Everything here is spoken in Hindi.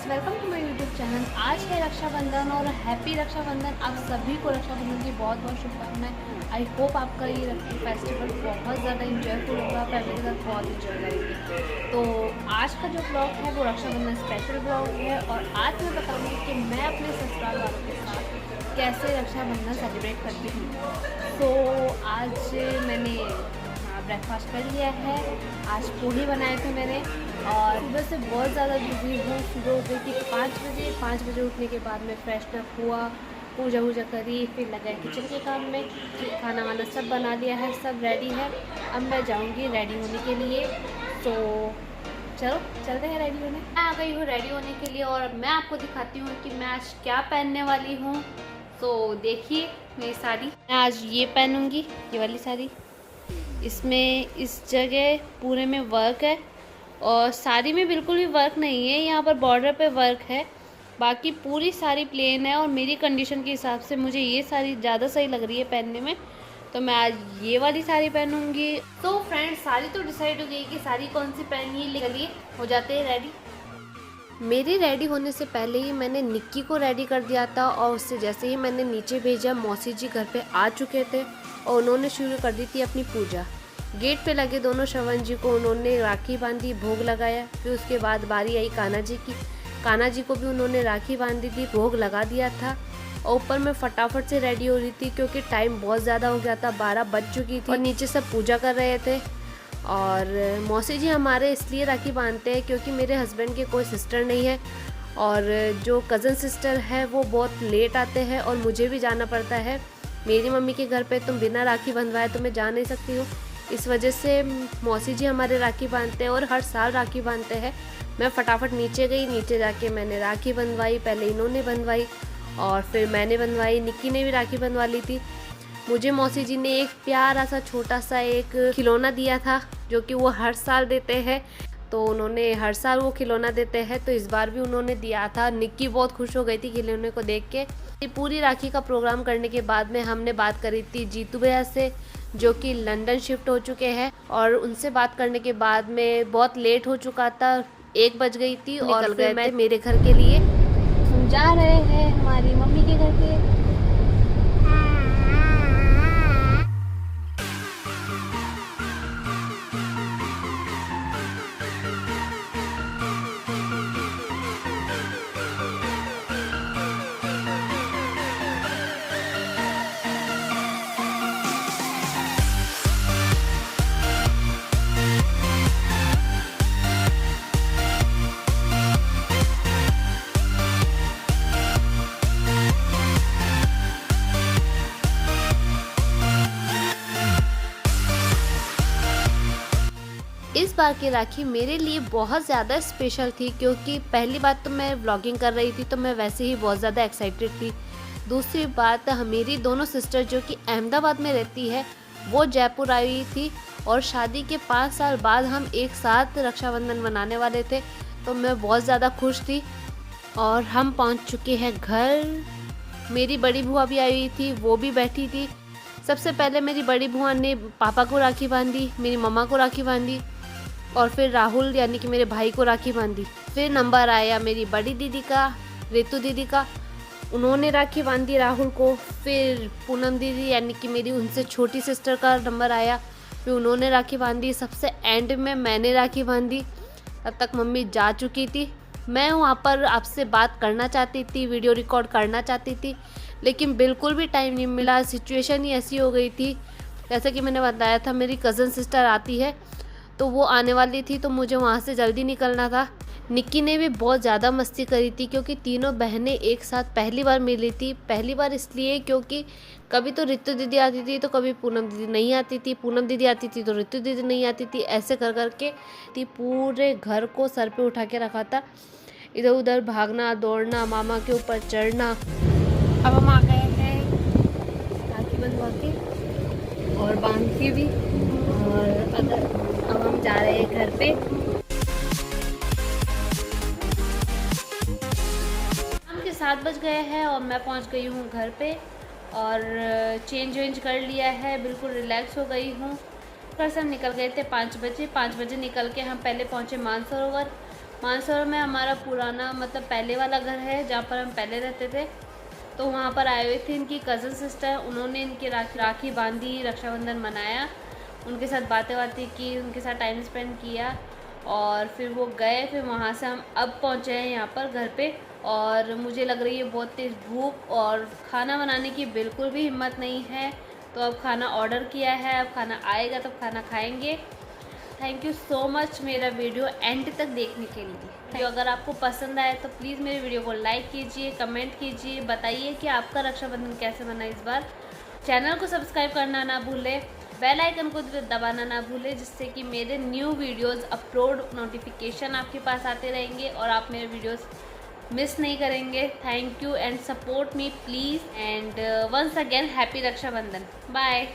Guys, welcome to my YouTube channel. आज है रक्षाबंधन और हैप्पी रक्षाबंधन। आप सभी को रक्षाबंधन की बहुत बहुत शुभकामनाएं। आई होप आपका ये फेस्टिवल बहुत ज़्यादा इंजॉयफुल होगा, फैमिली के साथ बहुत इंजॉय करेंगे। तो आज का जो ब्लॉग है वो रक्षाबंधन स्पेशल ब्लॉग है और आज मैं बताऊँगी कि मैं अपने ससुराल वालों के साथ कैसे रक्षाबंधन सेलिब्रेट करती हूँ। तो आज मैंने ब्रेकफास्ट कर लिया है। आज पोहे बनाए थे मैंने और सुबह से बहुत ज़्यादा बिजी हूँ। सुबह उठ गई थी 5 बजे उठने के बाद मैं फ्रेशनअप हुआ, पूजा वूजा करी, फिर लगा किचन के काम में। खाना वाना सब बना लिया है, सब रेडी है। अब मैं जाऊँगी रेडी होने के लिए। तो चलो चलते हैं रेडी होने। मैं आ गई हूँ रेडी होने के लिए और मैं आपको दिखाती हूँ कि मैं आज क्या पहनने वाली हूँ। तो देखिए मेरी साड़ी, मैं आज ये पहनूँगी, ये वाली साड़ी। इसमें इस जगह पूरे में वर्क है और साड़ी में बिल्कुल भी वर्क नहीं है। यहाँ पर बॉर्डर पे वर्क है, बाकी पूरी साड़ी प्लेन है। और मेरी कंडीशन के हिसाब से मुझे ये साड़ी ज़्यादा सही लग रही है पहनने में, तो मैं आज ये वाली साड़ी पहनूंगी। तो फ्रेंड्स, साड़ी तो डिसाइड हो गई कि साड़ी कौन सी पहननी है। चलिए हो जाते हैं रेडी। मेरी रेडी होने से पहले ही मैंने निक्की को रेडी कर दिया था और उससे जैसे ही मैंने नीचे भेजा, मौसी जी घर पे आ चुके थे और उन्होंने शुरू कर दी थी अपनी पूजा। गेट पे लगे दोनों श्रवण जी को उन्होंने राखी बांधी, भोग लगाया। फिर उसके बाद बारी आई कान्हा जी की। कान्हा जी को भी उन्होंने राखी बांधी थी, भोग लगा दिया था। और ऊपर मैं फटाफट से रेडी हो रही थी क्योंकि टाइम बहुत ज़्यादा हो गया था, 12 बज चुकी थी और नीचे सब पूजा कर रहे थे। और मौसी जी हमारे इसलिए राखी बांधते हैं क्योंकि मेरे हस्बैंड के कोई सिस्टर नहीं है और जो कज़न सिस्टर है वो बहुत लेट आते हैं और मुझे भी जाना पड़ता है। मेरी मम्मी के घर पे तुम बिना राखी बंधवाए तो मैं जा नहीं सकती हूँ। इस वजह से मौसी जी हमारे राखी बांधते हैं और हर साल राखी बांधते हैं। मैं फटाफट नीचे गई, नीचे जाके मैंने राखी बंधवाई। पहले इन्होंने बंधवाई और फिर मैंने बंधवाई। निक्की ने भी राखी बंधवा ली थी। मुझे मौसी जी ने एक प्यारा सा छोटा सा एक खिलौना दिया था जो कि वो हर साल देते हैं। तो उन्होंने हर साल वो खिलौना देते हैं, तो इस बार भी उन्होंने दिया था। निक्की बहुत खुश हो गई थी खिलौने को देख के। पूरी राखी का प्रोग्राम करने के बाद में हमने बात करी थी जीतू भैया से, जो कि लंदन शिफ्ट हो चुके हैं। और उनसे बात करने के बाद में बहुत लेट हो चुका था, 1 बज गई थी और निकल गए मैं मेरे घर के लिए। हम जा रहे हैं हमारी मम्मी के घर पे। इस बार की राखी मेरे लिए बहुत ज़्यादा स्पेशल थी क्योंकि पहली बात तो मैं व्लॉगिंग कर रही थी, तो मैं वैसे ही बहुत ज़्यादा एक्साइटेड थी। दूसरी बात, मेरी दोनों सिस्टर जो कि अहमदाबाद में रहती है वो जयपुर आई हुई थी और शादी के 5 साल बाद हम एक साथ रक्षाबंधन मनाने वाले थे, तो मैं बहुत ज़्यादा खुश थी। और हम पहुँच चुके हैं घर। मेरी बड़ी बुआ भी आई हुई थी, वो भी बैठी थी। सबसे पहले मेरी बड़ी बुआ ने पापा को राखी बांधी, मेरी मम्मा को राखी बांधी और फिर राहुल यानी कि मेरे भाई को राखी बांधी। फिर नंबर आया मेरी बड़ी दीदी का, रितु दीदी का, उन्होंने राखी बांधी राहुल को। फिर पूनम दीदी यानी कि मेरी उनसे छोटी सिस्टर का नंबर आया, फिर उन्होंने राखी बांधी। सबसे एंड में मैंने राखी बांधी। तब तक मम्मी जा चुकी थी। मैं वहाँ पर आपसे बात करना चाहती थी, वीडियो रिकॉर्ड करना चाहती थी, लेकिन बिल्कुल भी टाइम नहीं मिला। सिचुएशन ही ऐसी हो गई थी, जैसा कि मैंने बताया था मेरी कज़न सिस्टर आती है तो वो आने वाली थी, तो मुझे वहाँ से जल्दी निकलना था। निक्की ने भी बहुत ज़्यादा मस्ती करी थी क्योंकि तीनों बहनें एक साथ पहली बार मिली थी। पहली बार इसलिए क्योंकि कभी तो रितु दीदी आती थी तो कभी पूनम दीदी नहीं आती थी, पूनम दीदी आती थी तो रितु दीदी नहीं आती थी। ऐसे कर करके पूरे घर को सर पे उठा के रखा था, इधर उधर भागना दौड़ना, मामा के ऊपर चढ़ना। अब हम आ गए हैं राखी बंधवा के और बांध के भी, और अब हम जा रहे हैं घर पे। शाम के 7 बज गए हैं और मैं पहुंच गई हूं घर पे और चेंज वेंज कर लिया है, बिल्कुल रिलैक्स हो गई हूं। घर से हम निकल गए थे 5 बजे। 5 बजे निकल के हम पहले पहुंचे मानसरोवर। मानसरोवर में हमारा पुराना मतलब पहले वाला घर है, जहाँ पर हम पहले रहते थे। तो वहाँ पर आए हुए थे इनकी कज़न सिस्टर, उन्होंने इनकी राखी बांधी, रक्षाबंधन मनाया, उनके साथ बातें की, उनके साथ टाइम स्पेंड किया और फिर वो गए। फिर वहाँ से हम अब पहुँचे हैं यहाँ पर घर पे और मुझे लग रही है बहुत तेज़ भूख और खाना बनाने की बिल्कुल भी हिम्मत नहीं है। तो अब खाना ऑर्डर किया है, अब खाना आएगा तब खाना खाएंगे। थैंक यू सो मच मेरा वीडियो एंड तक देखने के लिए। वीडियो अगर आपको पसंद आए तो प्लीज़ मेरे वीडियो को लाइक कीजिए, कमेंट कीजिए, बताइए कि आपका रक्षाबंधन कैसे बना इस बार। चैनल को सब्सक्राइब करना ना भूलें, बेल आइकन को दबाना ना भूलें, जिससे कि मेरे न्यू वीडियोस अपलोड नोटिफिकेशन आपके पास आते रहेंगे और आप मेरे वीडियोस मिस नहीं करेंगे। Thank you and support me please and once again happy Rakshabandhan. Bye.